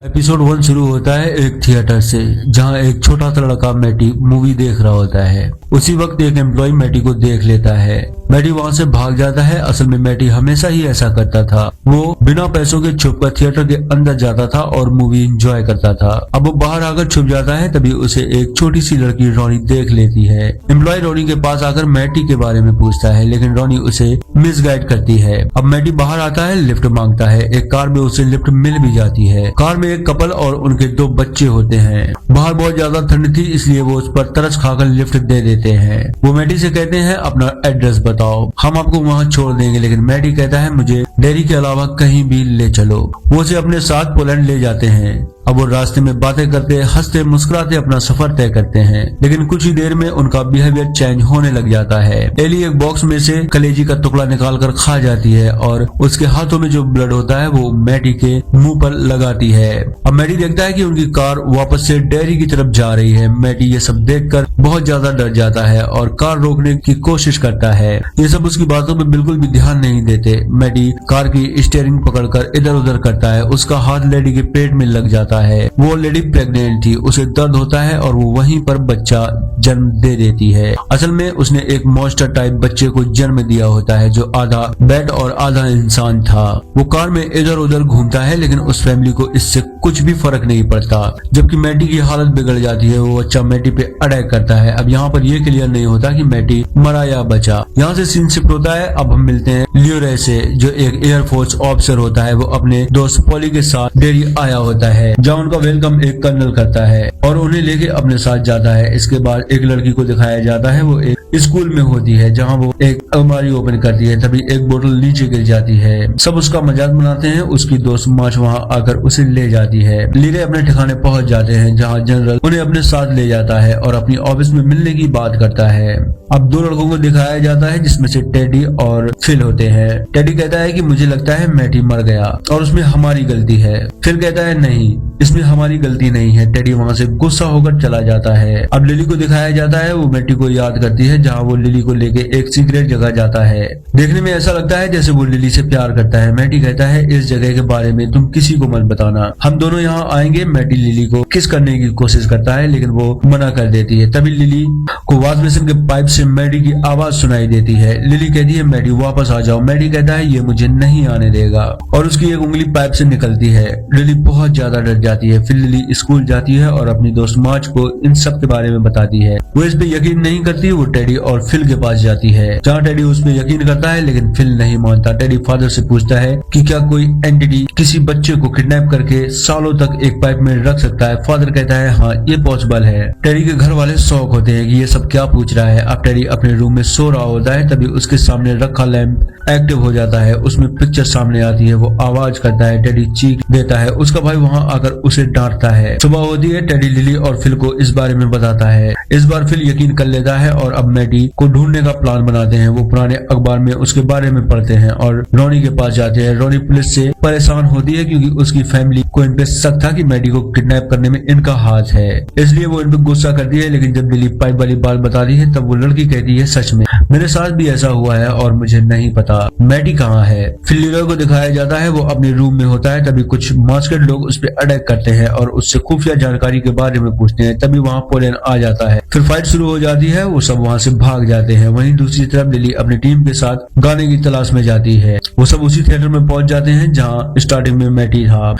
Episode 1 शुरू होता है एक थिएटर से, जहां एक छोटा सा लड़का मैटी मूवी देख रहा होता है। उसी वक्त एक एम्प्लॉय मैटी को देख लेता है। मैटी वहां से भाग जाता है। असल में मैटी हमेशा ही ऐसा करता था। वो बिना पैसों के छुपकर थिएटर के अंदर जाता था और मूवी एंजॉय करता था। अब वो बाहर आकर छुप जाता है, तभी उसे एक छोटी सी लड़की रोनी देख लेती है। एम्प्लॉय रोनी के पास आकर मैटी के बारे में पूछता है, लेकिन रोनी उसे मिसगाइड करती है। अब मैटी बाहर आता है, लिफ्ट मांगता है। एक कार में उसे लिफ्ट मिल भी जाती है। कार में एक कपल और उनके 2 बच्चे होते हैं। बाहर बहुत ज्यादा ठंड थी, इसलिए वो उस पर तरस खाकर लिफ्ट दे देते हैं। वो मैटी से कहते हैं अपना एड्रेस बताओ, हम आपको वहाँ छोड़ देंगे। लेकिन मैटी कहता है मुझे डेयरी के अलावा कहीं भी ले चलो। वो उसे अपने साथ पोलैंड ले जाते हैं। अब वो रास्ते में बातें करते, हंसते मुस्कुराते अपना सफर तय करते हैं। लेकिन कुछ ही देर में उनका बिहेवियर चेंज होने लग जाता है। एली एक बॉक्स में से कलेजी का टुकड़ा निकाल कर खा जाती है और उसके हाथों में जो ब्लड होता है वो मैटी के मुंह पर लगाती है। अब मैटी देखता है कि उनकी कार वापस से डेयरी की तरफ जा रही है। मैटी ये सब देखकर बहुत ज्यादा डर जाता है और कार रोकने की कोशिश करता है। ये सब उसकी बातों में बिल्कुल भी ध्यान नहीं देते। मैटी कार की स्टीयरिंग पकड़कर इधर उधर करता है। उसका हाथ लेडी के पेट में लग जाता है। वो ऑलरेडी प्रेग्नेंट थी, उसे दर्द होता है और वो वहीं पर बच्चा जन्म दे देती है। असल में उसने एक मॉन्स्टर टाइप बच्चे को जन्म दिया होता है, जो आधा बैट और आधा इंसान था। वो कार में इधर उधर घूमता है, लेकिन उस फैमिली को इससे कुछ भी फर्क नहीं पड़ता। जबकि मैटी की हालत बिगड़ जाती है। वो बच्चा मैटी पे अटैक करता है। अब यहाँ पर ये क्लियर नहीं होता कि मैटी मरा या बचा। यहाँ से सीन शिफ्ट होता है। अब हम मिलते हैं लियोरे से, जो एक एयरफोर्स ऑफिसर होता है। वो अपने दोस्त पॉली के साथ डेयरी आया होता है, जहाँ उनका वेलकम एक कर्नल करता है और उन्हें लेके अपने साथ जाता है। इसके बाद एक लड़की को दिखाया जाता है। वो एक स्कूल में होती है, जहाँ वो एक अलमारी ओपन करती है, तभी एक बोतल नीचे गिर जाती है। सब उसका मजाक बनाते हैं। उसकी दोस्त मार्च वहाँ आकर उसे ले जाती है। लीरे अपने ठिकाने पहुंच जाते हैं, जहाँ जनरल उन्हें अपने साथ ले जाता है और अपनी ऑफिस में मिलने की बात करता है। अब 2 लड़कों को दिखाया जाता है, जिसमें से टेडी और फिल होते हैं। टेडी कहता है कि मुझे लगता है मैटी मर गया और उसमें हमारी गलती है। फिल कहता है नहीं, इसमें हमारी गलती नहीं है। टेडी वहाँ से गुस्सा होकर चला जाता है। अब लिली को दिखाया जाता है। वो मैटी को याद करती है, जहाँ वो लिली को लेके एक सीक्रेट जगह जाता है। देखने में ऐसा लगता है जैसे वो लिली से प्यार करता है। मैटी कहता है इस जगह के बारे में तुम किसी को मत बताना, हम दोनों यहाँ आएंगे। मैटी लिली को किस करने की कोशिश करता है, लेकिन वो मना कर देती है। तभी लिली को वॉश बेसिन के पाइप से मैटी की आवाज सुनाई देती है। लिली कहती है मैटी वापस आ जाओ। मैटी कहता है ये मुझे नहीं आने देगा और उसकी एक उंगली पाइप से निकलती है। लिली बहुत ज्यादा डर जाती है। फिर लिली स्कूल जाती है और अपनी दोस्त मार्च को इन सब के बारे में बताती है। वो इस पे यकीन नहीं करती। वो टेडी और फिल के पास जाती है, जहाँ टेडी उस पे यकीन करता है, लेकिन फिल नहीं मानता। टेडी फादर से पूछता है कि क्या कोई एंटिटी किसी बच्चे को किडनैप करके सालों तक एक पाइप में रख सकता है। फादर कहता है हाँ ये पॉसिबल है। टेडी के घर वाले शौक होते हैं कि ये सब क्या पूछ रहा है। अब टेडी अपने रूम में सो रहा होता है, तभी उसके सामने रखा लैंप एक्टिव हो जाता है। उसमें पिक्चर सामने आती है। वो आवाज करता है। टेडी चीख देता है। उसका भाई वहाँ आकर उसे डांटता है। सुबह होती है। टेडी लिली और फिल को इस बारे में बताता है। इस बार फिल यकीन कर लेता है और अब मैटी को ढूंढने का प्लान बनाते हैं। वो पुराने अखबार में उसके बारे में पढ़ते हैं और रोनी के पास जाते हैं। रोनी पुलिस से परेशान होती है, क्योंकि उसकी फैमिली को इन पे शक था कि मैटी को किडनैप करने में इनका हाथ है, इसलिए वो इन पे गुस्सा करती है। लेकिन जब लिली पाइप वाली बात बताती है, तब वो लड़की कहती है सच में मेरे साथ भी ऐसा हुआ है और मुझे नहीं पता मैटी कहाँ है। फिर लीरो को दिखाया जाता है। वो अपने रूम में होता है, तभी कुछ मास्केड लोग उस पर अटैक करते हैं और उससे खुफिया जानकारी के बारे में पूछते हैं। तभी वहाँ पोलैंड आ जाता है। फिर फाइट शुरू हो जाती है। वो सब वहाँ से भाग जाते हैं। वहीं दूसरी तरफ लिली अपनी टीम के साथ गाने की तलाश में जाती है। वो सब उसी थिएटर में पहुंच जाते हैं जहाँ स्टार्टिंग में मैटी था।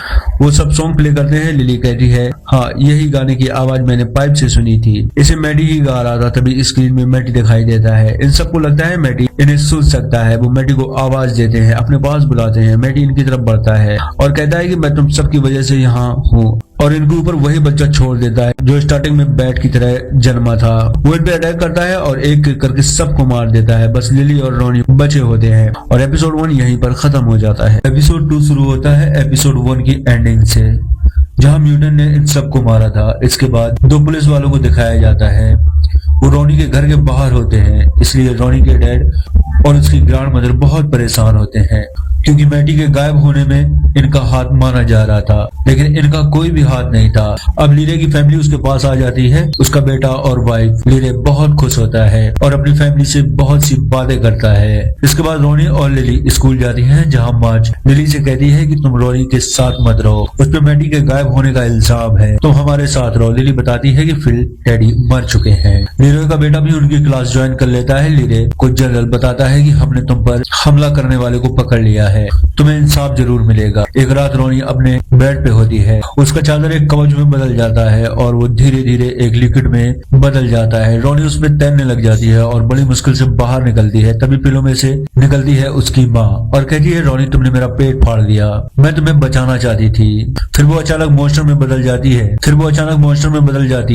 वो सब सॉन्ग प्ले करते हैं। लिली कहती है हाँ यही गाने की आवाज मैंने पाइप से सुनी थी, इसे मैटी ही गा रहा था। तभी स्क्रीन में मैटी दिखाई देता है। इन सबको लगता है मैटी इन्हें सुन सकता है। वो मैटी को आवाज देते हैं, अपने पास बुलाते हैं। मैटी इनकी तरफ बढ़ता है और कहता है कि मैं तुम सबकी वजह से यहाँ हूँ, और इनके ऊपर वही बच्चा छोड़ देता है जो स्टार्टिंग में बैट की तरह जन्मा था। वो इन पे अटैक करता है और एक करके सबको मार देता है। बस लिली और रोनी बचे होते हैं और एपिसोड 1 यहीं पर खत्म हो जाता है। एपिसोड 2 शुरू होता है एपिसोड 1 की एंडिंग से, जहां म्यूटेंट ने इन सबको मारा था। इसके बाद 2 पुलिस वालों को दिखाया जाता है। वो रोनी के घर के बाहर होते हैं, इसलिए रोनी के डैड और उसकी ग्रैंड मदर बहुत परेशान होते हैं। क्योंकि मैटी के गायब होने में इनका हाथ माना जा रहा था, लेकिन इनका कोई भी हाथ नहीं था। अब लीरे की फैमिली उसके पास आ जाती है, उसका बेटा और वाइफ। लीरे बहुत खुश होता है और अपनी फैमिली से बहुत सी बातें करता है। इसके बाद रोनी और लिली स्कूल जाती हैं, जहां मार्ज लिली से कहती है कि तुम रोनी के साथ मत रहो, उस पर मैटी के गायब होने का इल्जाम है, तुम हमारे साथ रहो। लिली बताती है कि फिल डैडी मर चुके हैं। लीरे का बेटा भी उनकी क्लास ज्वाइन कर लेता है। लीरे को जनरल बताता है कि हमने तुम पर हमला करने वाले को पकड़ लिया है, तुम्हें इंसाफ जरूर मिलेगा। एक रात रोनी अपने बेड पे होती है, उसका चादर एक कवच में बदल जाता है और वो धीरे धीरे एक लिक्विड में बदल जाता है। रोनी उसमें तैरने लग जाती है और बड़ी मुश्किल से बाहर निकलती है। तभी पिलो में से निकलती है उसकी माँ और कहती है, रोनी तुमने मेरा पेट फाड़ दिया, मैं तुम्हें बचाना चाहती थी। फिर वो अचानक मॉन्स्टर में बदल जाती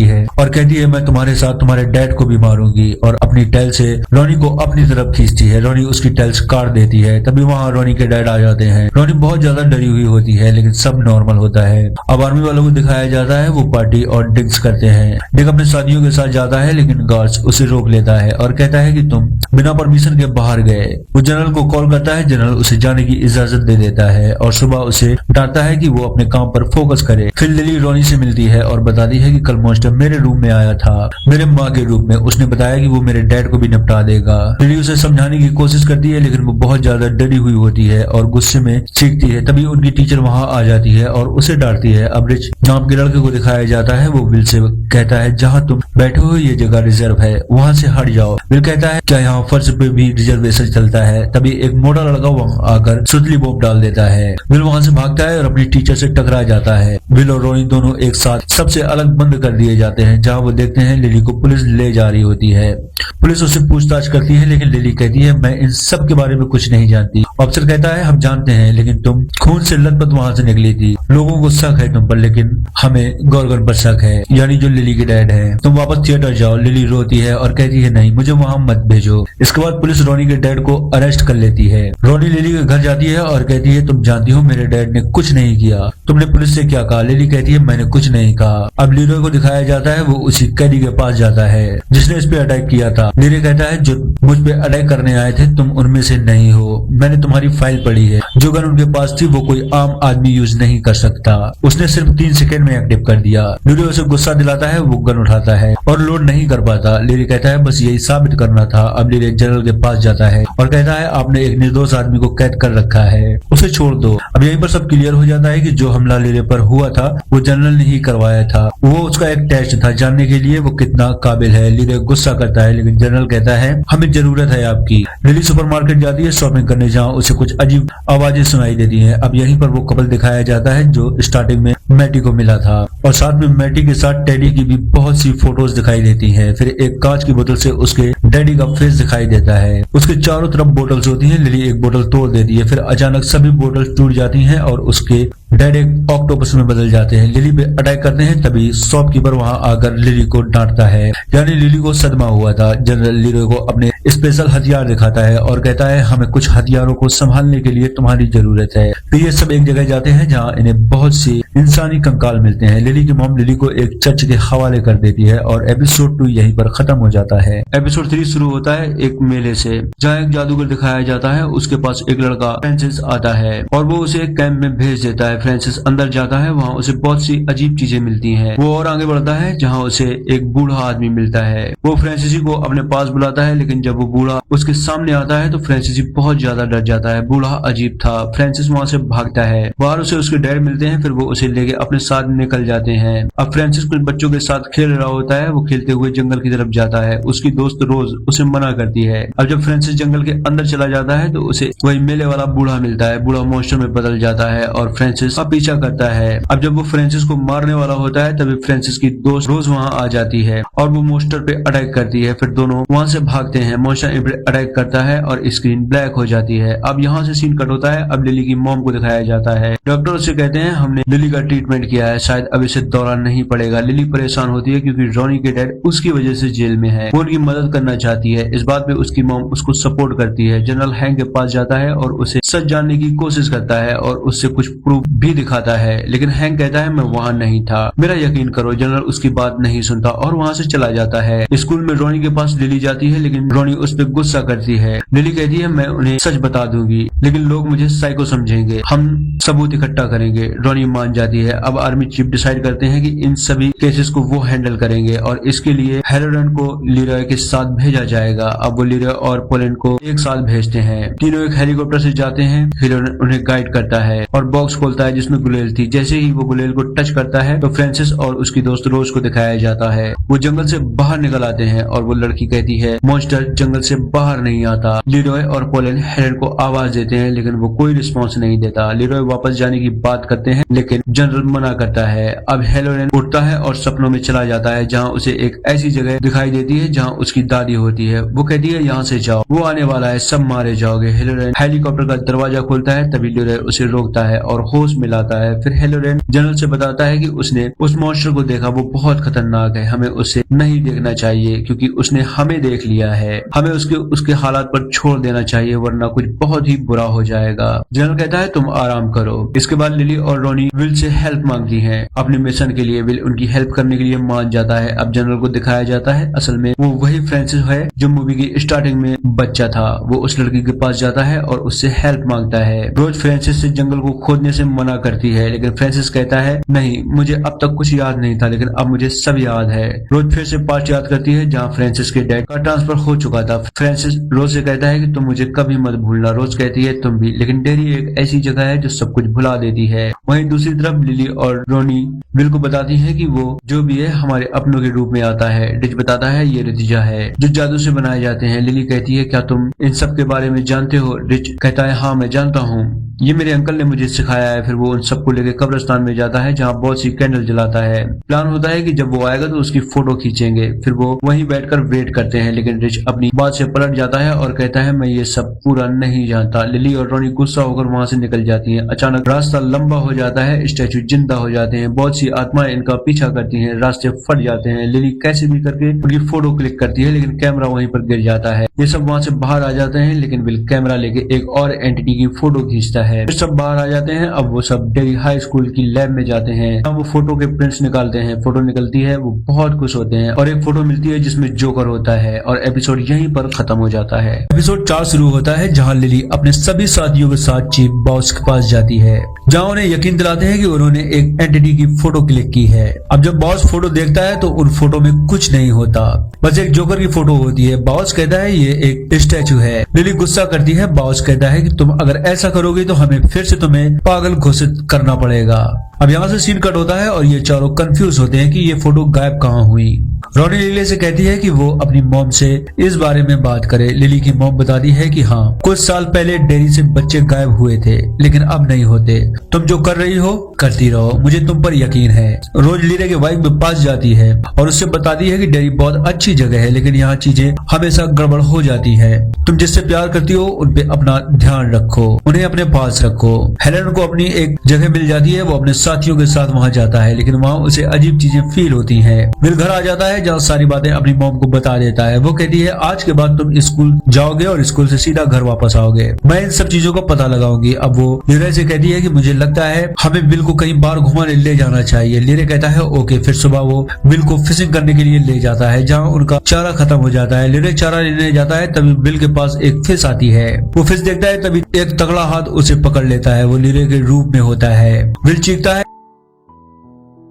है और कहती है, मैं तुम्हारे साथ तुम्हारे डैड को भी मारूंगी, और अपनी टेल से रोनी को अपनी तरफ खींचती है। रोनी उसकी टेल्स काट देती है। तभी वहाँ रोनी के डैड आ जाते हैं। रोनी बहुत ज्यादा डरी हुई होती है, लेकिन सब नॉर्मल होता है। अब आर्मी वालों को दिखाया जाता है, वो पार्टी और ड्रिंक्स करते हैं। डिक अपने साथियों के साथ जाता है, लेकिन गार्ड्स उसे रोक लेता है और कहता है कि तुम बिना परमिशन के बाहर गए। वो जनरल को कॉल करता है, जनरल उसे जाने की इजाजत दे देता है और सुबह उसे डांटता है कि वो अपने काम पर फोकस करे। फिर लिली रोनी से मिलती है और बताती है कि कल मॉन्स्टर मेरे रूम में आया था, मेरे माँ के रूप में। उसने बताया कि वो मेरे डैड को भी निपटा देगा। लिली उसे समझाने की कोशिश करती है, लेकिन वो बहुत ज्यादा डरी हुई होती है और गुस्से में चीखती है। तभी उनकी टीचर वहाँ आ जाती है और उसे डांटती है। अब रिच नाम के लड़के को दिखाया जाता है, वो विल से कहता है, जहाँ तुम बैठे हो ये जगह रिजर्व है, वहाँ से हट जाओ। विल कहता है, क्या यहाँ फर्श पे भी रिजर्वेशन चलता है? तभी एक मोटा लड़का वहाँ आकर सुतली बॉम्ब डाल देता है। विल वहाँ से भागता है और अपनी टीचर से टकरा जाता है। विल और रोनी दोनों एक साथ सबसे अलग बंद कर दिए जाते हैं, जहाँ वो देखते हैं लिली को पुलिस ले जा रही होती है। पुलिस उससे पूछताछ करती है, लेकिन लिली कहती है, मैं इन सब के बारे में कुछ नहीं जानती। अफसर कहता है, हम जानते हैं, लेकिन तुम खून से लथपथ वहाँ से निकली थी, लोगों को शक है तुम पर, लेकिन हमें गॉर्गन पर शक है, यानी जो लिली के डैड है। तुम वापस थिएटर जाओ। लिली रोती है और कहती है, नहीं, मुझे वहाँ मत भेजो। इसके बाद पुलिस रोनी के डैड को अरेस्ट कर लेती है। रोनी लिली के घर जाती है और कहती है, तुम जानती हो मेरे डैड ने कुछ नहीं किया, तुमने पुलिस से क्या कहा? लिली कहती है, मैंने कुछ नहीं कहा। अब लीरो को दिखाया जाता है, वो उसी कैदी के पास जाता है जिसने इस पे अटैक किया था। लीरो कहता है, जो मुझ पे अटैक करने आए थे तुम उनमें से नहीं हो, मैंने तुम्हारी फाइल पढ़ी है, जो गन उनके पास थी वो कोई आम आदमी यूज नहीं कर सकता, उसने सिर्फ 3 सेकंड में एक्टिव कर दिया। लीरो उसे गुस्सा दिलाता है, वो गन उठाता है और लोड नहीं कर पाता। लीरो कहता है, बस यही साबित करना था। अब लीरो जनरल के पास जाता है और कहता है, आपने एक निर्दोष आदमी को कैद कर रखा है, उसे छोड़ दो। अब यहीं पर सब क्लियर हो जाता है कि जो हमला लीरो पर हुआ था वो जनरल ने ही करवाया था, वो उसका एक टेस्ट था जानने के लिए वो कितना काबिल है। लीरो गुस्सा करता है, लेकिन जनरल कहता है, हमें जरूरत है आपकी। लिली सुपरमार्केट जाती है शॉपिंग करने, जहाँ उसे कुछ अजीब आवाजें सुनाई देती हैं। अब यहीं पर वो कपल दिखाया जाता है जो स्टार्टिंग में मैटी को मिला था, और साथ में मैटी के साथ टेडी की भी बहुत सी फोटोज दिखाई देती हैं। फिर एक कांच की बोतल से उसके डैडी का फेस दिखाई देता है, उसके चारों तरफ बोतल्स होती हैं। लिली एक बोतल तोड़ देती है, फिर अचानक सभी बोतल टूट जाती हैं और उसके डैड एक ऑक्टोपस में बदल जाते हैं। लिली पे अटैक करते हैं, तभी शॉपकीपर वहां आकर लिली को डांटता है, यानी लिली को सदमा हुआ था। जनरल लिली को अपने स्पेशल हथियार दिखाता है और कहता है, हमें कुछ हथियारों को संभालने के लिए तुम्हारी जरूरत है। फिर ये सब एक जगह जाते हैं जहाँ इन्हें बहुत सी इंसानी कंकाल मिलते हैं। लिली की मॉम लिली को एक चर्च के हवाले कर देती है और एपिसोड 2 यहीं पर खत्म हो जाता है। एपिसोड 3 शुरू होता है एक मेले से, जहाँ एक जादूगर दिखाया जाता है, उसके पास एक लड़का फ्रांसिस आता है और वो उसे एक कैंप में भेज देता है। फ्रांसिस अंदर जाता है, वहाँ उसे बहुत सी अजीब चीजें मिलती हैं। वो और आगे बढ़ता है जहाँ उसे एक बूढ़ा आदमी मिलता है। वो फ्रांसिसी को अपने पास बुलाता है, लेकिन जब वो बूढ़ा उसके सामने आता है तो फ्रांसिसी बहुत ज्यादा डर जाता है। बूढ़ा अजीब था। फ्रांसिस वहाँ से भागता है। बाहर उसे उसके डैड मिलते हैं, फिर वो उसे लेके अपने साथ निकल जाते हैं। अब फ्रांसिस कुछ बच्चों के साथ खेल रहा होता है, वो खेलते हुए जंगल की तरफ जाता है। उसकी दोस्त रोज उसे मना करती है। अब जब फ्रांसिस जंगल के अंदर चला जाता है तो उसे वही मेले वाला बूढ़ा मिलता है। बूढ़ा मॉन्स्टर में बदल जाता है और फ्रांसिस का पीछा करता है। अब जब वो फ्रांसिस को मारने वाला होता है तभी फ्रांसिस की दोस्त रोज वहाँ आ जाती है और वो मॉन्स्टर पे अटैक करती है। फिर दोनों वहाँ से भागते हैं। मॉन्स्टर इन पे अटैक करता है और स्क्रीन ब्लैक हो जाती है। अब यहाँ से सीन कट होता है। अब लिली की मॉम को दिखाया जाता है। डॉक्टर उससे कहते हैं, हमने लिली का ट्रीटमेंट किया है, शायद अब इसे दौरा नहीं पड़ेगा। लिली परेशान होती है क्योंकि रोनी के डैड उसकी वजह से जेल में है। वो उनकी मदद करना चाहती है। इस बात पे उसकी मॉम उसको सपोर्ट करती है। जनरल हैंक के पास जाता है और उसे सच जानने की कोशिश करता है और उससे कुछ प्रूफ भी दिखाता है, लेकिन हैंक कहता है मैं वहाँ नहीं था, मेरा यकीन करो। जनरल उसकी बात नहीं सुनता और वहाँ से चला जाता है। स्कूल में रोनी के पास लिली जाती है, लेकिन रोनी उस पर गुस्सा करती है। लिली कहती है मैं उन्हें सच बता दूंगी, लेकिन लोग मुझे साइको समझेंगे, हम सबूत इकट्ठा करेंगे। रोनी मान जाती है। अब आर्मी चीफ डिसाइड करते हैं कि इन सभी केसेस को वो हैंडल करेंगे और इसके लिए हेलोरेन को लीरॉय के साथ भेजा जाएगा। अब वो लीरॉय और पोलैंड को एक साथ भेजते हैं। तीनों एक हेलीकॉप्टर से जाते हैं। हेलोरेन उन्हें गाइड करता है और बॉक्स खोलता है जिसमें गुलेल थी। जैसे ही वो गुलेल को टच करता है तो फ्रांसिस और उसकी दोस्त रोज को दिखाया जाता है। वो जंगल से बाहर निकल आते हैं और वो लड़की कहती है मॉन्स्टर जंगल से बाहर नहीं आता। लीरॉय और पोलैंड हेलोरेन को आवाज देते हैं, लेकिन वो कोई रिस्पॉन्स नहीं देता। लीरॉय वापस जाने की बात करते हैं, लेकिन जनरल मना करता है। अब हेलोरेन उठता है और सपनों में चला जाता है, जहाँ उसे एक ऐसी जगह दिखाई देती है जहाँ उसकी दादी होती है। वो कहती है यहाँ से जाओ, वो आने वाला है, सब मारे जाओगे। हेलोरेन हेलीकॉप्टर का दरवाजा खोलता है, तभी लीरॉय उसे रोकता है और होश मिलाता है। फिर हेलोरेन जनरल से बताता है कि उसने उस मॉन्स्टर को देखा, वो बहुत खतरनाक है, हमें उसे नहीं देखना चाहिए क्योंकि उसने हमें देख लिया है। हमें उसके हालात पर छोड़ देना चाहिए, वरना कुछ बहुत ही बुरा हो जाएगा। जनरल कहता है तुम आराम करो। इसके बाद लिली और रोनी विल से हेल्प मांगती हैं अपने मिशन के लिए। विल उनकी हेल्प करने के लिए मान जाता है। अब जनरल को दिखाया जाता है असल में वो वही फ्रांसिस है जो मूवी की स्टार्टिंग में बच्चा था। वो उस लड़की के पास जाता है और उससे हेल्प मांगता है। रोज फ्रांसिस से जंगल को खोदने से मना करती है, लेकिन फ्रांसिस कहता है नहीं, मुझे अब तक कुछ याद नहीं था, लेकिन अब मुझे सब याद है। रोज फिर से पास्ट याद करती है जहाँ फ्रांसिस के डैड का ट्रांसफर हो चुका था। फ्रांसिस रोज से कहता है कि तुम मुझे कभी मत भूलना। रोज कहती है तुम भी, लेकिन डेरी एक ऐसी जगह है जो सब कुछ भुला देती है। वहीं दूसरी तरफ लिली और रोनी विल को बताती है कि वो जो भी है हमारे अपनों के रूप में आता है। रिच बताता है ये रितिजा है जो जादू से बनाए जाते हैं। लिली कहती है क्या तुम इन सब के बारे में जानते हो? रिच कहता है हाँ मैं जानता हूँ, ये मेरे अंकल ने मुझे सिखाया है। फिर वो उन सबको लेकर कब्रिस्तान में जाता है जहाँ बहुत सी कैंडल जलाता है। प्लान होता है कि जब वो आएगा तो उसकी फोटो खींचेंगे। फिर वो वहीं बैठकर वेट करते हैं, लेकिन रिच अपनी बात से पलट जाता है और कहता है मैं ये सब पूरा नहीं जानता। लिली और रोनी गुस्सा होकर वहाँ से निकल जाती हैं। अचानक रास्ता लंबा हो जाता है, स्टैचू जिंदा हो जाते हैं, बहुत सी आत्माएं इनका पीछा करती हैं, रास्ते फट जाते हैं। लिली कैसे भी करके उनकी फोटो क्लिक करती है, लेकिन कैमरा वहीं पर गिर जाता है। ये सब वहाँ से बाहर आ जाते हैं, लेकिन विल कैमरा लेके एक और एंटिटी की फोटो खींचता है। फिर सब बाहर आ जाते हैं। अब वो सब डेरी हाई स्कूल की लैब में जाते हैं। अब वो फोटो के प्रिंट्स निकालते हैं। फोटो निकलती है, वो बहुत खुश होते हैं और एक फोटो मिलती है जिसमें जोकर होता है और एपिसोड यहीं पर खत्म हो जाता है। एपिसोड 4 शुरू होता है जहाँ लिली अपने सभी साथियों के साथ चीफ बॉस के पास जाती है, जहाँ उन्हें यकीन दिलाते हैं कि उन्होंने एक एंटिटी की फोटो क्लिक की है। अब जब बॉस फोटो देखता है तो उन फोटो में कुछ नहीं होता, बस एक जोकर की फोटो होती है। बॉस कहता है ये एक स्टैचू है। लिली गुस्सा करती है। बॉस कहता है कि तुम अगर ऐसा करोगे तो हमें फिर से तुम्हें पागल घोषित करना पड़ेगा। अब यहाँ से सीन कट होता है और ये चारों कंफ्यूज होते हैं कि ये फोटो गायब कहाँ हुई। रोनी लिली से कहती है कि वो अपनी मॉम से इस बारे में बात करे। लिली की मॉम बताती है कि हाँ, कुछ साल पहले डेयरी से बच्चे गायब हुए थे, लेकिन अब नहीं होते। तुम जो कर रही हो करती रहो, मुझे तुम पर यकीन है। रोज लिली के वाइफ के पास जाती है और उससे बताती है कि डेयरी बहुत अच्छी जगह है, लेकिन यहाँ चीजें हमेशा गड़बड़ हो जाती है। तुम जिससे प्यार करती हो उन पे अपना ध्यान रखो, उन्हें अपने पास रखो। हेलेन को अपनी एक जगह मिल जाती है। वो अपने साथियों के साथ वहाँ जाता है, लेकिन वहाँ उसे अजीब चीजें फील होती हैं। विल घर आ जाता है जहाँ सारी बातें अपनी मॉम को बता देता है। वो कहती है आज के बाद तुम स्कूल जाओगे और स्कूल से सीधा घर वापस आओगे, मैं इन सब चीजों का पता लगाऊंगी। अब वो लीरे से कहती है कि मुझे लगता है हमें विल को कहीं बाहर घुमाने ले जाना चाहिए। लीरे कहता है ओके। फिर सुबह वो विल को फिशिंग करने के लिए ले जाता है जहाँ उनका चारा खत्म हो जाता है। लीरे चारा लेने जाता है, तभी विल के पास एक फिश आती है। वो फिश देखता है, तभी एक तगड़ा हाथ उसे पकड़ लेता है। वो लीरे के रूप में होता है। विल चीखता है।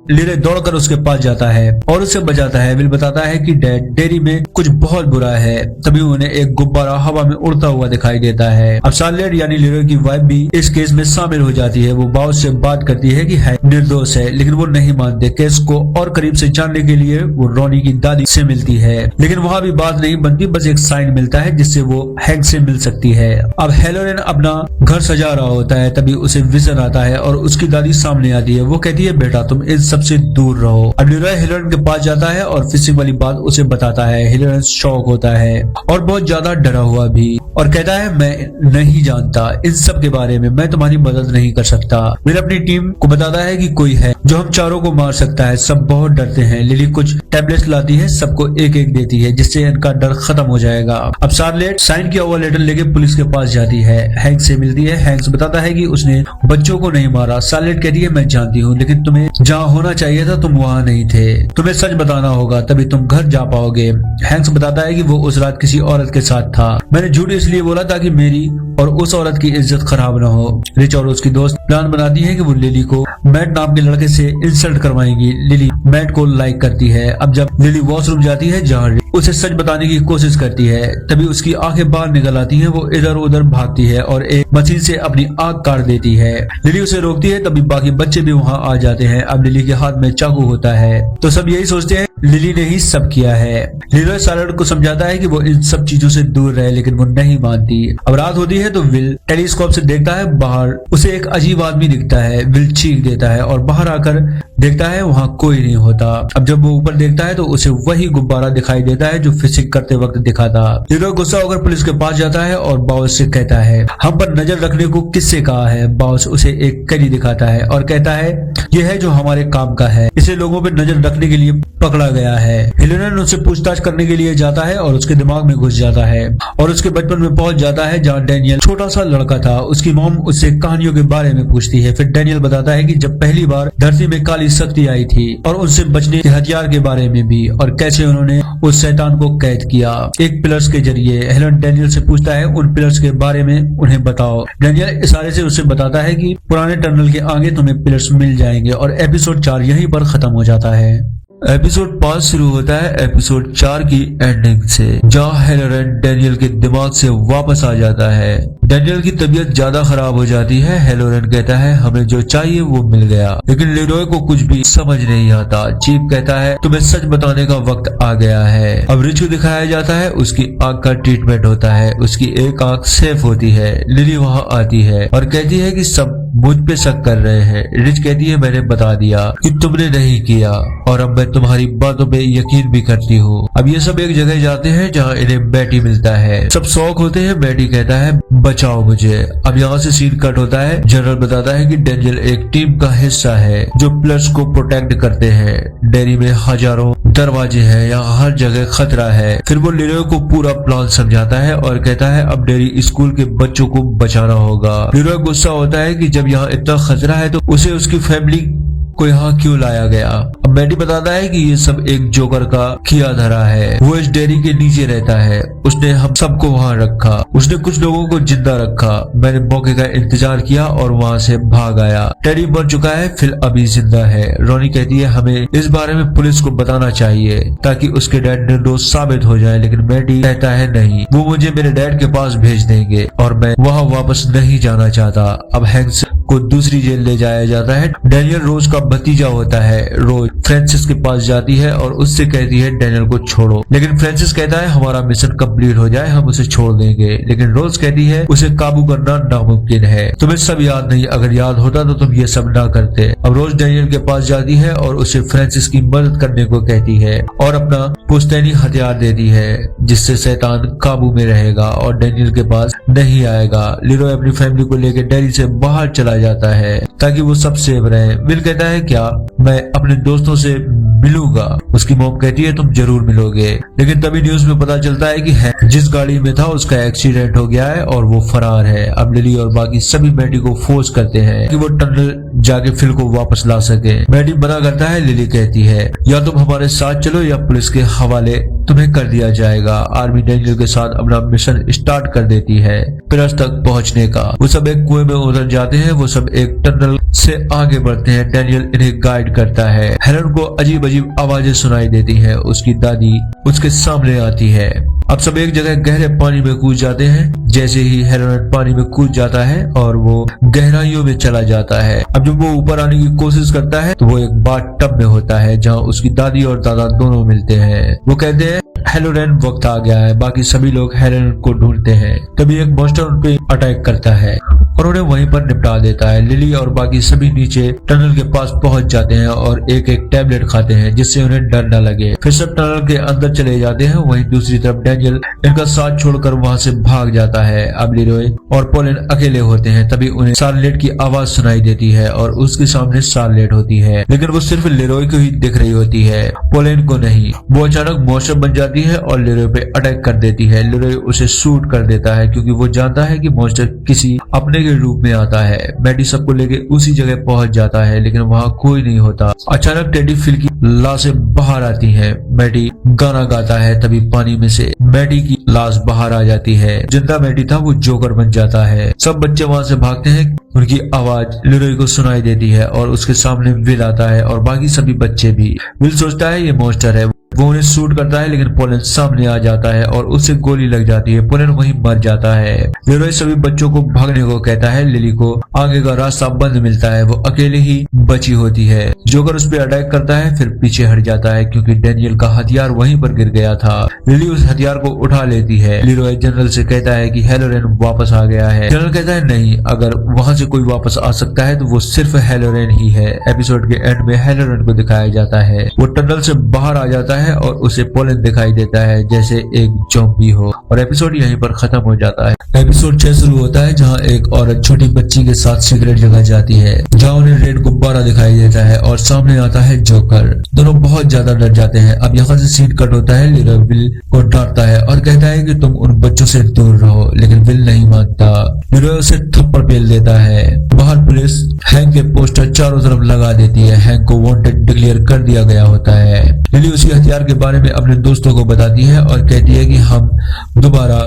लीरे दौड़कर उसके पास जाता है और उसे बचाता है। विल बताता है कि डैड डेयरी में कुछ बहुत बुरा है। तभी उन्हें एक गुब्बारा हवा में उड़ता हुआ दिखाई देता है। अब शार्लेट यानी लीरे की वाइफ भी इस केस में शामिल हो जाती है। वो बॉस से बात करती है कि हैंक निर्दोष है, लेकिन वो नहीं मानते। केस को और करीब से जानने के लिए वो रोनी की दादी से मिलती है, लेकिन वहाँ भी बात नहीं बनती। बस एक साइन मिलता है जिससे वो हैंक से मिल सकती है। अब हेलोरेन अपना घर सजा रहा होता है, तभी उसे विजन आता है और उसकी दादी सामने आती है। वो कहती है बेटा तुम इस सबसे दूर रहो। अब लीरॉय हेलोरेन के पास जाता है और फिशिंग वाली बात उसे बताता है। हेलोरेन शॉक होता है और बहुत ज्यादा डरा हुआ भी, और कहता है मैं नहीं जानता इन सब के बारे में, मैं तुम्हारी मदद नहीं कर सकता। विल अपनी टीम को बताता है कि कोई है जो हम चारों को मार सकता है। सब बहुत डरते हैं। लिली कुछ टैबलेट्स लाती है, सबको एक एक देती है जिससे इनका डर खत्म हो जाएगा। अब शार्लेट साइन किया हुआ लेटर लेके पुलिस के पास जाती है, हैंक से मिलती है। हैंक्स बताता है कि उसने बच्चों को नहीं मारा। शार्लेट कहती है मैं जानती हूँ, लेकिन तुम्हें जहाँ होना चाहिए था तुम वहाँ नहीं थे, तुम्हें सच बताना होगा तभी तुम घर जा पाओगे। हैंक्स बताता है कि वो उस रात किसी औरत के साथ था, मैंने झूठ इसलिए बोला ताकि मेरी और उस औरत की इज्जत खराब न हो। रिच और उसकी दोस्त प्लान बनाती है कि वो लिली को मैट नाम के लड़के से इंसल्ट करवाएंगी। लिली मैट को लाइक करती है। अब जब लिली वॉशरूम जाती है जहाँ उसे सच बताने की कोशिश करती है, तभी उसकी आंखें बाहर निकल आती हैं। वो इधर उधर भागती है और एक मशीन से अपनी आंख काट देती है। लिली उसे रोकती है, तभी बाकी बच्चे भी वहाँ आ जाते हैं। अब लिली के हाथ में चाकू होता है तो सब यही सोचते हैं लिली ने ही सब किया है। लीरॉय शार्लेट को समझाता है कि वो इन सब चीजों से दूर रहे, लेकिन वो नहीं मानती। अब रात होती है तो विल टेलीस्कोप से देखता है बाहर, उसे एक अजीब आदमी दिखता है। विल चीख देता है और बाहर आकर देखता है वहाँ कोई नहीं होता। अब जब वो ऊपर देखता है तो उसे वही गुब्बारा दिखाई देता है जो फिशिंग करते वक्त दिखा था। लीरॉय गुस्सा होकर पुलिस के पास जाता है और बाउस से कहता है हम पर नजर रखने को किससे कहा है। बाउस उसे एक कैदी दिखाता है और कहता है यह है जो हमारे काम का है, इसे लोगों पर नजर रखने के लिए पकड़ा गया है। हेलोरेन उससे पूछताछ करने के लिए जाता है और उसके दिमाग में घुस जाता है और उसके बचपन में पहुंच जाता है जहाँ डैनियल छोटा सा लड़का था। उसकी मॉम उससे कहानियों के बारे में पूछती है। फिर डैनियल बताता है कि जब पहली बार धरती में काली शक्ति आई थी और उनसे बचने के हथियार के बारे में भी, और कैसे उन्होंने उस शैतान को कैद किया एक पिलर्स के जरिए। हेलोरेन डैनियल से पूछता है उन पिलर्स के बारे में उन्हें बताओ। डैनियल इशारे से उसे बताता है कि पुराने टनल के आगे तुम्हें पिलर्स मिल जाएंगे, और एपिसोड 4 यहीं पर खत्म हो जाता है। एपिसोड 5 शुरू होता है एपिसोड 4 की एंडिंग से, जहाँ हेलोरेन डैनियल के दिमाग से वापस आ जाता है। डैनियल की तबीयत ज्यादा खराब हो जाती है। हेलोरेन कहता है हमें जो चाहिए वो मिल गया, लेकिन लीरॉय को कुछ भी समझ नहीं आता। चीफ कहता है तुम्हें सच बताने का वक्त आ गया है। अब रिच को दिखाया जाता है, उसकी आंख का ट्रीटमेंट होता है, उसकी एक आंख सेफ होती है। लिली वहाँ आती है और कहती है कि सब मुझ पे शक कर रहे हैं। रिच कहती है मैंने बता दिया कि तुमने नहीं किया और अब मैं तुम्हारी बातों पे यकीन भी करती हूँ। अब ये सब एक जगह जाते हैं जहाँ इन्हें मैटी मिलता है। सब शौक होते हैं। मैटी कहता है बचाओ मुझे। अब यहाँ से सीन कट होता है। जनरल बताता है कि डैनियल एक टीम का हिस्सा है जो प्लस को प्रोटेक्ट करते हैं। डेयरी में हजारों दरवाजे हैं, यहाँ हर जगह खतरा है। फिर वो लीरॉय को पूरा प्लान समझाता है और कहता है अब डेयरी स्कूल के बच्चों को बचाना होगा। लीरॉय गुस्सा होता है कि जब यहाँ इतना खतरा है तो उसे उसकी फैमिली को यहाँ क्यों लाया गया। अब मैटी बताता है कि ये सब एक जोकर का किया धरा है। वो इस डेयरी के नीचे रहता है, उसने हम सबको वहाँ रखा, उसने कुछ लोगों को जिंदा रखा। मैंने मौके का इंतजार किया और वहाँ से भाग आया। टेडी मर चुका है, फिल अभी जिंदा है। रोनी कहती है हमें इस बारे में पुलिस को बताना चाहिए ताकि उसके डैड निर्दोष साबित हो जाए, लेकिन मैटी कहता है नहीं, वो मुझे मेरे डैड के पास भेज देंगे और मैं वहाँ वापस नहीं जाना चाहता। अब हैंक्स को दूसरी जेल ले जाया जाता है। डैनियल रोज का भतीजा होता है। रोज फ्रांसिस के पास जाती है और उससे कहती है डैनियल को छोड़ो, लेकिन फ्रांसिस कहता है हमारा मिशन कंप्लीट हो जाए हम उसे छोड़ देंगे, लेकिन रोज कहती है उसे काबू करना नामुमकिन है। तुम्हें सब याद नहीं, अगर याद होता तो तुम ये सब ना करते। अब रोज डैनियल के पास जाती है और उसे फ्रांसिस की मदद करने को कहती है और अपना पुश्तैनी हथियार देती है जिससे शैतान काबू में रहेगा और डैनियल के पास नहीं आएगा। लीरॉय अपनी फैमिली को लेकर डेयरी से बाहर चला जाता है ताकि वो सब सेफ रहे। विल कहता है क्या मैं अपने दोस्तों से मिलूंगा। उसकी मॉम कहती है तुम जरूर मिलोगे, लेकिन तभी न्यूज में पता चलता है कि जिस गाड़ी में था उसका एक्सीडेंट हो गया है और वो फरार है। अब लिली और बाकी सभी मैटी को फोर्स करते हैं कि वो टनल जाके फिल को वापस ला सके। मैटी मना करता है। लिली कहती है या तुम हमारे साथ चलो या पुलिस के हवाले तुम्हें कर दिया जाएगा। आर्मी डैनियल के साथ अपना मिशन स्टार्ट कर देती है पिलर्स तक पहुंचने का। वो सब एक कुएं में उतर जाते हैं। वो सब एक टनल से आगे बढ़ते हैं। डैनियल इन्हें गाइड करता है। हेलन को अजीब अजीब आवाजें सुनाई देती हैं। उसकी दादी उसके सामने आती है। अब सब एक जगह गहरे पानी में कूद जाते हैं। जैसे ही हेलन पानी में कूद जाता है और वो गहराइयों में चला जाता है। अब जब वो ऊपर आने की कोशिश करता है तो वो एक बाथ टब में होता है जहाँ उसकी दादी और दादा दोनों मिलते हैं। वो कहते हैं हेलोरेन वक्त आ गया है। बाकी सभी लोग हेलोरेन को ढूंढते हैं। तभी एक मॉन्स्टर उन पे अटैक करता है। और उन्हें वहीं पर निपटा देता है। लिली और बाकी सभी नीचे टनल के पास पहुंच जाते हैं और एक एक टैबलेट खाते हैं जिससे उन्हें डर न लगे। फिर सब टनल के अंदर चले जाते हैं। वहीं दूसरी तरफ डैनियल इनका साथ छोड़कर वहां से भाग जाता है। अब लीरोय और पोलिन अकेले होते हैं। तभी उन्हें शार्लेट की आवाज सुनाई देती है और उसके सामने शार्लेट होती है, लेकिन वो सिर्फ लीरोय को ही दिख रही होती है, पोलिन को नहीं। वो अचानक मॉन्स्टर बन जाती है और लीरोय पे अटैक कर देती है। लीरोय उसे शूट कर देता है क्योंकि वो जानता है कि मॉन्स्टर किसी अपने के रूप में आता है। मैडी सबको लेके उसी जगह पहुंच जाता है, लेकिन वहाँ कोई नहीं होता। अचानक टेडी फिल की लाशें बाहर आती हैं। मैडी गाना गाता है, तभी पानी में से मैडी की लाश बाहर आ जाती है। जिंदा मैडी था वो जोकर बन जाता है। सब बच्चे वहां से भागते हैं। उनकी आवाज लीरोय को सुनाई देती है और उसके सामने विल आता है और बाकी सभी बच्चे भी। विल सोचता है ये मॉन्स्टर है, वो उन्हें शूट करता है, लेकिन पोलिन सामने आ जाता है और उससे गोली लग जाती है। पोलिन वहीं मर जाता है। लीरोय सभी बच्चों को भागने को कहता है। लिली को आगे का रास्ता बंद मिलता है, वो अकेले ही बची होती है। जोकर उस पर अटैक करता है, फिर पीछे हट जाता है क्योंकि डैनियल का हथियार वहीं पर गिर गया था। लिली उस हथियार को उठा लेती है। लीरोय जनरल से कहता है कि हेलोरेन वापस आ गया है। जनरल कहता है नहीं, अगर वहां से कोई वापस आ सकता है तो वो सिर्फ हेलोरेन ही है। एपिसोड के एंड में हेलोरेन को दिखाया जाता है। वो टनल से बाहर आ जाता है और उसे पोलिन दिखाई देता है जैसे एक ज़ॉम्बी हो, और एपिसोड यहीं पर खत्म हो जाता है। एपिसोड 6 शुरू होता है जहां एक औरत छोटी बच्ची के साथ सिगरेट जगा जाती है, जहां उन्हें रेड गुब्बारा दिखाई देता है और सामने आता है जोकर। दोनों बहुत ज्यादा डर जाते हैं। अब यहाँ से सीन कट होता है। लीरोय विल को डांटता है और कहता है कि तुम उन बच्चों से दूर रहो, लेकिन विल नहीं मानता। लीरोय उसे थप्पड़ पेल देता है। बाहर पुलिस हैंक के पोस्टर चारों तरफ लगा देती है। हैंक को वांटेड डिक्लेयर कर दिया गया होता है। लिली उसके हथियार के बारे में अपने दोस्तों को बताती है और कहती है कि हम दोबारा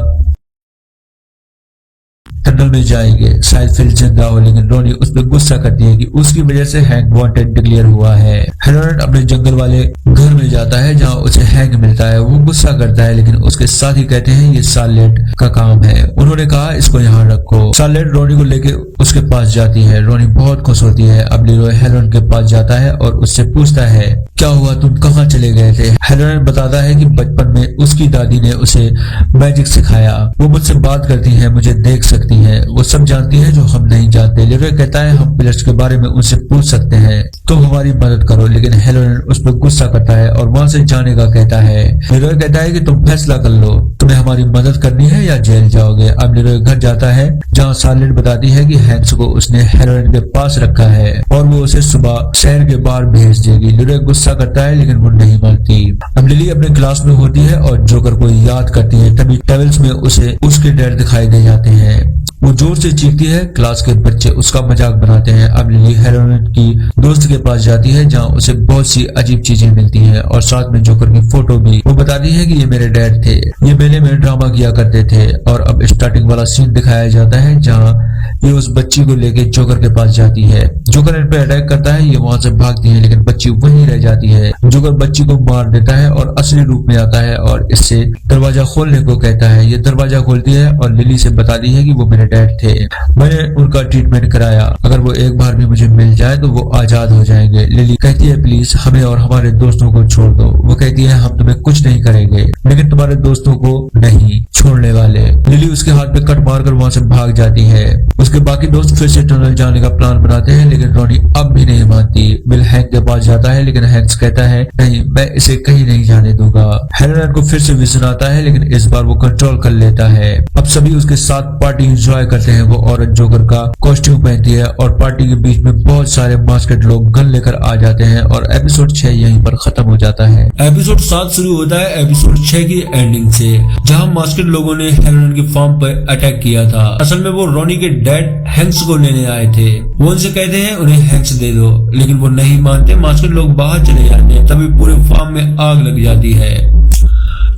टनल में जाएंगे, शायद फिर जिंदा हो। लेकिन रोनी उस पर गुस्सा करती है कि उसकी वजह से हैंक वांटेड डिक्लेयर हुआ है। हेलोरेन अपने जंगल वाले घर में जाता है जहां उसे हैंक मिलता है। वो गुस्सा करता है, लेकिन उसके साथ ही कहते हैं ये शार्लेट का काम है, उन्होंने कहा इसको यहाँ रखो। शार्लेट रोनी को लेके उसके पास जाती है। रोनी बहुत खुश होती है। अब लीरोय हेलोरेन के पास जाता है और उससे पूछता है क्या हुआ, तुम कहाँ चले गए थे। हेलोरेन बताता है कि बचपन में उसकी दादी ने उसे मैजिक सिखाया, वो मुझसे बात करती है, मुझे देख सकती है, वो सब जानती है जो हम नहीं जानते। लीरोय कहता है हम पिलर्स के बारे में उनसे पूछ सकते हैं, तुम हमारी मदद करो। लेकिन हेलोरेन उस पर गुस्सा करता है और वहां से जाने का कहता है। लीरोय कहता है कि तुम फैसला कर लो, तुम्हें हमारी मदद करनी है या जेल जाओगे। अब लीरोय घर जाता है जहाँ शार्लेट बताती है कि हैंक्स को उसने हेलोरेन के पास रखा है और वो उसे सुबह शहर के बाहर भेज देगी। लीरोय गुस्सा करता है, लेकिन वो नहीं मानती। अब लिली अपने क्लास में होती है और जोकर को याद करती है। तभी टेबल्स में उसे उसके डैड दिखाई दे जाते हैं। वो जोर से चीखती है। क्लास के बच्चे उसका मजाक बनाते हैं। अब लिली हेलोरेन की दोस्त के पास जाती है जहाँ उसे बहुत सी अजीब चीजें मिलती हैं और साथ में जोकर की फोटो भी। वो बताती है कि ये मेरे डैड थे, ये मेले में ड्रामा किया करते थे। और अब स्टार्टिंग वाला सीन दिखाया जाता है जहाँ ये उस बच्ची को लेके जोकर के पास जाती है। जोकर इन पे अटैक करता है, ये वहां से भागती है, लेकिन बच्ची वहीं रह जाती है। जोकर बच्ची को मार देता है और असली रूप में आता है और इससे दरवाजा खोलने को कहता है। ये दरवाजा खोलती है और लिली से बताती है कि वो मेरे डैड थे, मैंने उनका ट्रीटमेंट कराया, अगर वो एक बार भी मुझे मिल जाए तो वो आजाद हो जाएंगे। लिली कहती है प्लीज हमें और हमारे दोस्तों को छोड़ दो। वो कहती है हम तुम्हें कुछ नहीं करेंगे, लेकिन तुम्हारे दोस्तों को नहीं छोड़ने वाले। लिली उसके हाथ पे कट मारकर वहां से भाग जाती है। उसके बाकी दोस्त फिर से टनल जाने का प्लान बनाते हैं, लेकिन रोनी अब भी नहीं मानती। विल हैंक के पास जाता है, लेकिन हैंक्स कहता है नहीं, मैं इसे कहीं नहीं जाने दूंगा। हेलोरेन को फिर से विजन आता है, लेकिन इस बार वो कंट्रोल कर लेता है। अब सभी उसके साथ पार्टी एंजॉय करते हैं। वो औरत जोकर का कॉस्ट्यूम पहनती है और पार्टी के बीच में बहुत सारे मास्केड लोग गन लेकर आ जाते हैं और एपिसोड 6 यहीं पर खत्म हो जाता है। एपिसोड 7 शुरू होता है एपिसोड 6 की एंडिंग से, जहां मास्केड लोगों ने हेलोरेन की फार्म पर अटैक किया था। असल में वो रोनी के डैड हैंक्स को लेने आए थे। वो उनसे कहते हैं उन्हें हैंक्स दे दो, लेकिन वो नहीं मानते। मास्केड लोग बाहर चले जाते हैं। तभी पूरे फार्म में आग लग जाती है,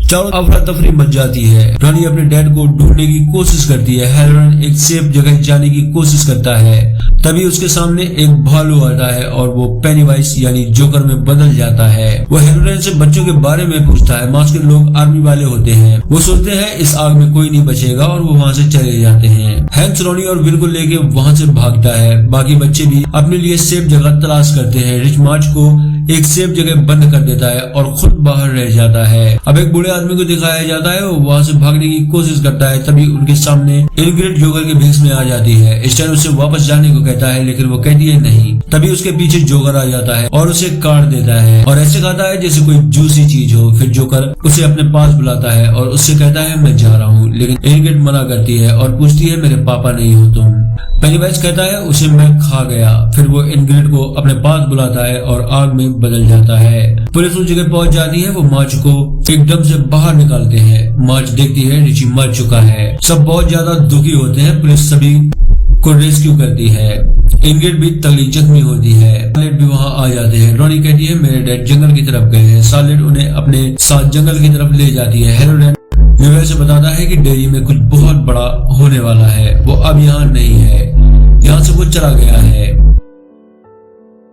चारों अफरा तफरी मच जाती है। रोनी अपने डैड को ढूंढने की कोशिश करती है। हेलोरेन एक सेफ जगह जाने की कोशिश करता है। तभी उसके सामने एक भालू आता है और वो पेनीवाइज यानी जोकर में बदल जाता है। वो हेलोरेन से बच्चों के बारे में पूछता है। मास्केड लोग आर्मी वाले होते हैं। वो सोचते हैं इस आग में कोई नहीं बचेगा और वो वहाँ से चले जाते हैं। हैंक्स रोनी और विल को लेके वहाँ से भागता है। बाकी बच्चे भी अपने लिए सेफ जगह तलाश करते हैं। रिच मार्च को एक सेफ जगह बंद कर देता है और खुद बाहर रह जाता है। अब एक बूढ़े आदमी को दिखाया जाता है, वो वहाँ से भागने की कोशिश करता है, तभी उनके सामने इनग्रिड जोकर के भेष में आ जाती है। स्टैन उसे वापस जाने को कहता है, लेकिन वो कहती है नहीं। तभी उसके पीछे जोकर आ जाता है और उसे काट देता है और ऐसे खाता है जैसे कोई जूसी चीज हो। फिर जोकर उसे अपने पास बुलाता है और उससे कहता है मैं जा रहा हूँ, लेकिन इनग्रिड मना करती है और पूछती है मेरे पापा नहीं हो तुम। पेनीवाइज कहता है उसे मैं खा गया। फिर वो इनग्रिड को अपने पास बुलाता है और आग में बदल जाता है। पुलिस उस जगह पहुंच जाती है, वो मार्च को एकदम से बाहर निकालते हैं। मार्च देखती है रिची मर चुका है। सब बहुत ज्यादा दुखी होते हैं। पुलिस सभी को रेस्क्यू करती है। इनग्रिड भी तगड़ी जख्मी होती है। सार्लेट भी वहाँ आ जाते हैं। रॉनी कहती है मेरे डैड जंगल की तरफ गए हैं। सार्लेट उन्हें अपने साथ जंगल की तरफ ले जाती है। हेलोरेन लीरोय से बताता है कि डेयरी में कुछ बहुत बड़ा होने वाला है, वो अब यहाँ नहीं है, यहाँ से वो चला गया है।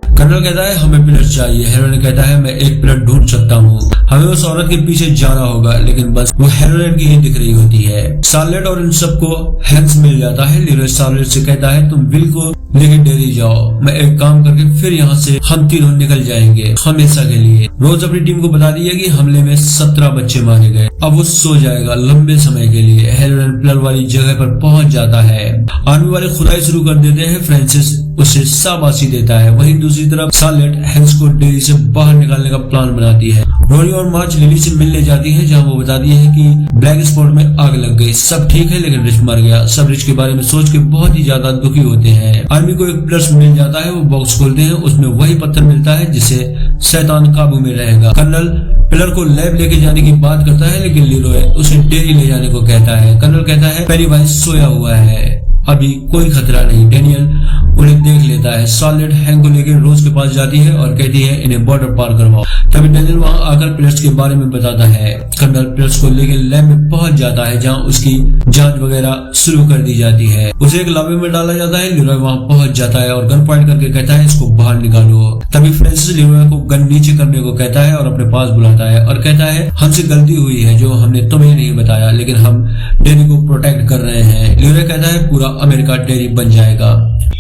कर्नल कहता है हमें पिलर चाहिए। हेरोइन कहता है मैं एक पिलर ढूंढ सकता हूँ, हमें उस औरत के पीछे जाना होगा, लेकिन बस वो हेरोइन की ही दिख रही होती है। सार्लेट और इन सबको हैंस मिल जाता है। लीरोय सार्लेट से कहता है तुम विल को लेके डेयरी जाओ, मैं एक काम करके फिर यहाँ से हम तीनों निकल जाएंगे हमेशा के लिए। रोज अपनी टीम को बता दिया कि हमले में 17 बच्चे मारे गए, अब वो सो जाएगा लंबे समय के लिए। हेरोइन पिलर वाली जगह पर पहुंच जाता है। आर्मी वाले खुदाई शुरू कर देते हैं। फ्रांसिस उसे शाबाशी देता है। वहीं दूसरी तरफ सार्लेट हैंस को डेयरी से बाहर निकालने का प्लान बनाती है। रोनी और मार्च लिली से मिलने जाती है, जहां वो बताती है कि ब्लैक स्पॉट में आग लग गई, सब ठीक है लेकिन रिच मर गया। सब रिच के बारे में सोच के बहुत ही ज्यादा दुखी होते हैं। आर्मी को एक प्लस मिल जाता है, वो बॉक्स खोलते हैं, उसमें वही पत्थर मिलता है जिसे शैतान काबू में रहेगा। कर्नल पिलर को लैब लेके जाने की बात करता है, लेकिन लीरोय उसे डेयरी ले जाने को कहता है। कर्नल कहता है पेनीवाइज सोया हुआ है, अभी कोई खतरा नहीं। डेनियल उन्हें देख लेता है। सार्लेट हैंक को लेकर रोज के पास जाती है और कहती है इन्हें बॉर्डर पार करवाओ। तभी डेनियल वहां आकर पिलर्स के बारे में बताता है। कर्नल पिलर्स को लेकर लैब में पहुंच जाता है, जहां उसकी जांच वगैरह शुरू कर दी जाती है। उसे एक लावे में डाला जाता है। लीरोय वहां पहुंच जाता है और गन पॉइंट करके कहता है इसको बाहर निकालो। तभी फ्रांसिस लीरोय को गन नीचे करने को कहता है और अपने पास बुलाता है और कहता है हमसे गलती हुई है जो हमने तुम्हें नहीं बताया, लेकिन हम डेयरी को प्रोटेक्ट कर रहे हैं। लीरोय कहता है पूरा अमेरिका डेयरी बन जाएगा।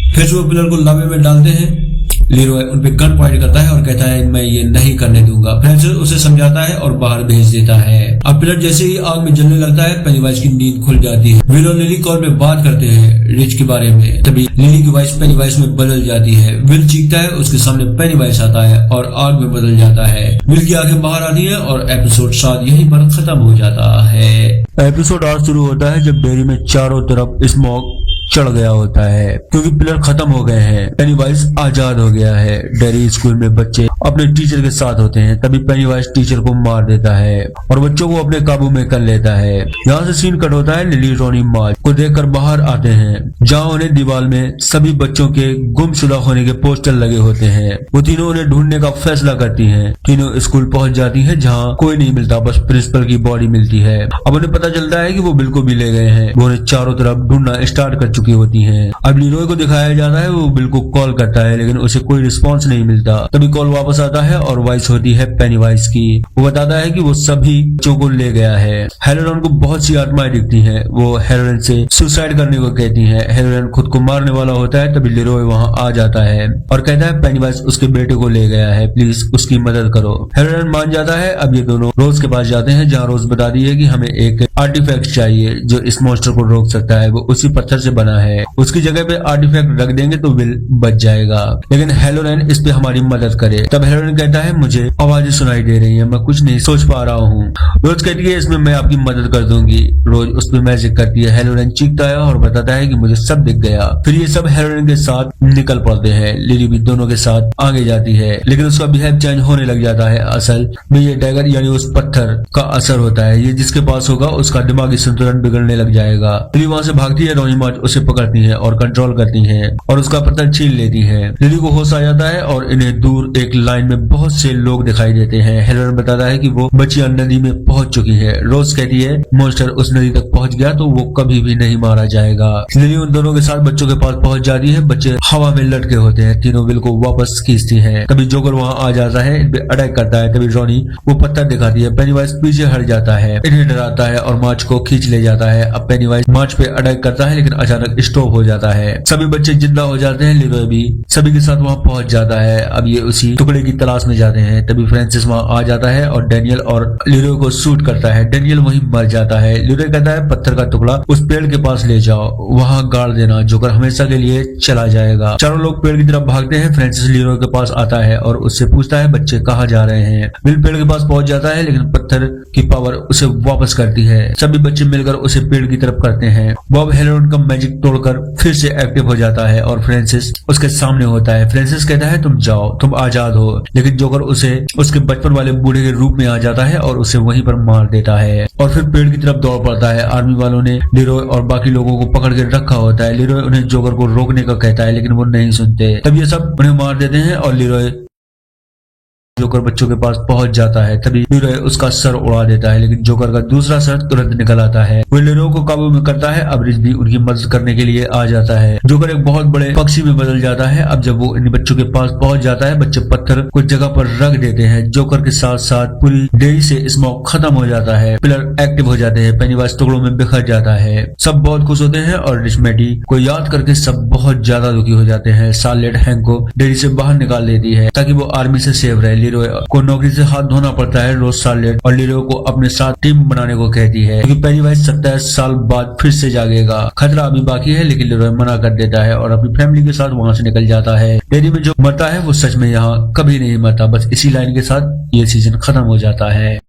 फिर वो पिलर को लावे में डालते हैं। लीरोय उन पे गन पॉइंट करता है और कहता है मैं ये नहीं करने दूंगा। फ्रांसिस उसे समझाता है और बाहर भेज देता है। अब पिलर जैसे ही आग में जलने लगता है, पेनीवाइज की नींद खुल जाती है। विल और लिली कॉल पे बात करते हैं रिच के बारे में। तभी लिली की वॉइस पेनीवाइज में बदल जाती है। विल चीखता है, उसके सामने पेनीवाइज आता है और आग में बदल जाता है। विल की आंखें बाहर आती है और एपिसोड 7 यहीं पर खत्म हो जाता है। एपिसोड 8 शुरू होता है जब डेयरी में चारों तरफ स्मोक चढ़ गया होता है, क्योंकि पिलर खत्म हो गए हैं। पेनीवाइज आजाद हो गया है। डेयरी स्कूल में बच्चे अपने टीचर के साथ होते हैं। तभी पेनीवाइज टीचर को मार देता है और बच्चों को अपने काबू में कर लेता है। यहाँ से सीन कट होता है। लिली रोनी मार्च को देखकर बाहर आते हैं, जहाँ उन्हें दीवार में सभी बच्चों के गुमशुदा होने के पोस्टर लगे होते हैं। वो तीनों उन्हें ढूंढने का फैसला करती है। तीनों स्कूल पहुंच जाती है, जहाँ कोई नहीं मिलता, बस प्रिंसिपल की बॉडी मिलती है। अब उन्हें पता चलता है कि वो बिल को भी ले गए हैं। वो उन्हें चारों तरफ ढूंढना स्टार्ट कर चुकी होती हैं। अब लीरोय को दिखाया जाता है, वो बिल को कॉल करता है, लेकिन उसे कोई रिस्पांस नहीं मिलता। तभी कॉल वापस आता है और वॉइस होती है पेनीवाइज की। वो बताता है कि वो सभी बच्चों को ले गया है। हेरोइन को बहुत सी आत्माएं दिखती हैं। वो हेरोइन से सुसाइड करने को कहती हैं। हेरोइन खुद को मारने वाला होता है। तभी लीरोय वहां आ जाता है और कहता है पेनीवाइज उसके बेटे को ले गया है, प्लीज उसकी मदद करो। हेरोइन मान जाता है। अब ये दोनों रोज के पास जाते हैं, जहाँ रोज बताती है कि हमें एक आर्टिफैक्ट चाहिए जो इस मॉन्स्टर को रोक सकता है। वो उसी पत्थर से बना है, उसकी जगह पे आर्टिफैक्ट रख देंगे तो विल बच जाएगा, लेकिन हेलोरेन इस पे हमारी मदद करे। तब हेलोरेन कहता है मुझे आवाजें सुनाई दे रही है, मैं कुछ नहीं सोच पा रहा हूँ। रोज कहती है इसमें मैं आपकी मदद कर दूंगी। रोज उस पर मैजिक करती है। हेलोरेन चीखता है और बताता है कि मुझे सब दिख गया। फिर ये सब हेलोरेन के साथ निकल पड़ते हैं। लिली भी दोनों के साथ आगे जाती है, लेकिन उसका बिहेव चेंज होने लग जाता है। असल में ये डैगर यानी उस पत्थर का असर होता है। ये जिसके पास होगा उसका दिमागी संतुलन बिगड़ने लग जाएगा। लिली वहाँ से भागती है। रोनी मार्च उसे पकड़ती है और कंट्रोल करती है और उसका पत्थर छीन लेती है। लिली को होश आ जाता है और इन्हें दूर एक लाइन में बहुत से लोग दिखाई देते हैं। हेलोरेन बताता है कि वो बच्चियां नदी में पहुंच चुकी है। रोज कहती है मॉन्स्टर उस नदी तक पहुंच गया तो वो कभी भी नहीं मारा जाएगा। लिली उन दोनों के साथ बच्चों के पास पहुंच जाती है। बच्चे हवा में लटके होते हैं। तीनों विल को वापस खींचती है। तभी जोकर वहाँ आ जाता है, इन पे अटैक करता है। तभी रोनी वो पत्थर दिखाती है। पेनीवाइज पीछे हट जाता है, इन्हें डराता है और और मार्च को खींच ले जाता है। अब पेनीवाइज मार्च पे अटैक करता है लेकिन अचानक स्टॉप हो जाता है। सभी बच्चे जिंदा हो जाते हैं। लीरोय भी सभी के साथ वहां पहुंच जाता है। अब ये उसी टुकड़े की तलाश में जाते हैं। तभी फ्रांसिस वहां आ जाता है और डेनियल और लीरोय को शूट करता है। डेनियल वहीं मर जाता है। लीरोय कहता है पत्थर का टुकड़ा उस पेड़ के पास ले जाओ, वहां गाड़ देना, जोकर हमेशा के लिए चला जाएगा। चारों लोग पेड़ की तरफ भागते हैं। फ्रांसिस लीरोय के पास आता है और उससे पूछता है बच्चे कहाँ जा रहे हैं। विल पेड़ के पास पहुंच जाता है लेकिन पत्थर की पावर उसे वापस करती है। सभी बच्चे मिलकर उसे पेड़ की तरफ करते हैं। बॉब हेलोन का मैजिक तोड़कर फिर से एक्टिव हो जाता है और फ्रांसिस उसके सामने होता है। फ्रांसिस कहता है तुम जाओ, तुम आजाद हो, लेकिन जोकर उसे उसके बचपन वाले बूढ़े के रूप में आ जाता है और उसे वहीं पर मार देता है और फिर पेड़ की तरफ दौड़ पड़ता है। आर्मी वालों ने लीरोय और बाकी लोगों को पकड़ के रखा होता है। लीरोय उन्हें जोकर को रोकने का कहता है लेकिन वो नहीं सुनते। तब ये सब उन्हें मार देते हैं और लीरोय जोकर बच्चों के पास पहुंच जाता है। तभी लीरोय उसका सर उड़ा देता है लेकिन जोकर का दूसरा सर तुरंत निकल आता है। वो लीरोय को काबू में करता है। अब रिच भी उनकी मदद करने के लिए आ जाता है। जोकर एक बहुत बड़े पक्षी में बदल जाता है। अब जब वो इन बच्चों के पास पहुंच जाता है, बच्चे पत्थर कुछ जगह पर रख देते हैं। जोकर के साथ साथ पूरी डेरी से स्मोक खत्म हो जाता है। पिलर एक्टिव हो जाते हैं। पेनीवाइज टुकड़ों में बिखर जाता है। सब बहुत खुश होते हैं और रिच मैटी को याद करके सब बहुत ज्यादा दुखी हो जाते हैं। शार्लेट हैंक को डेरी से बाहर निकाल देती है ताकि वो आर्मी से सेव रहे। लीरोय को नौकरी से हाथ धोना पड़ता है। रोज शार्लेट और लीरोय को अपने साथ टीम बनाने को कहती है क्योंकि पेनीवाइज 27 साल बाद फिर से जागेगा। खतरा अभी बाकी है लेकिन लीरोय मना कर देता है और अपनी फैमिली के साथ वहां से निकल जाता है। डेरी में जो मरता है वो सच में यहाँ कभी नहीं मरता। बस इसी लाइन के साथ ये सीजन खत्म हो जाता है।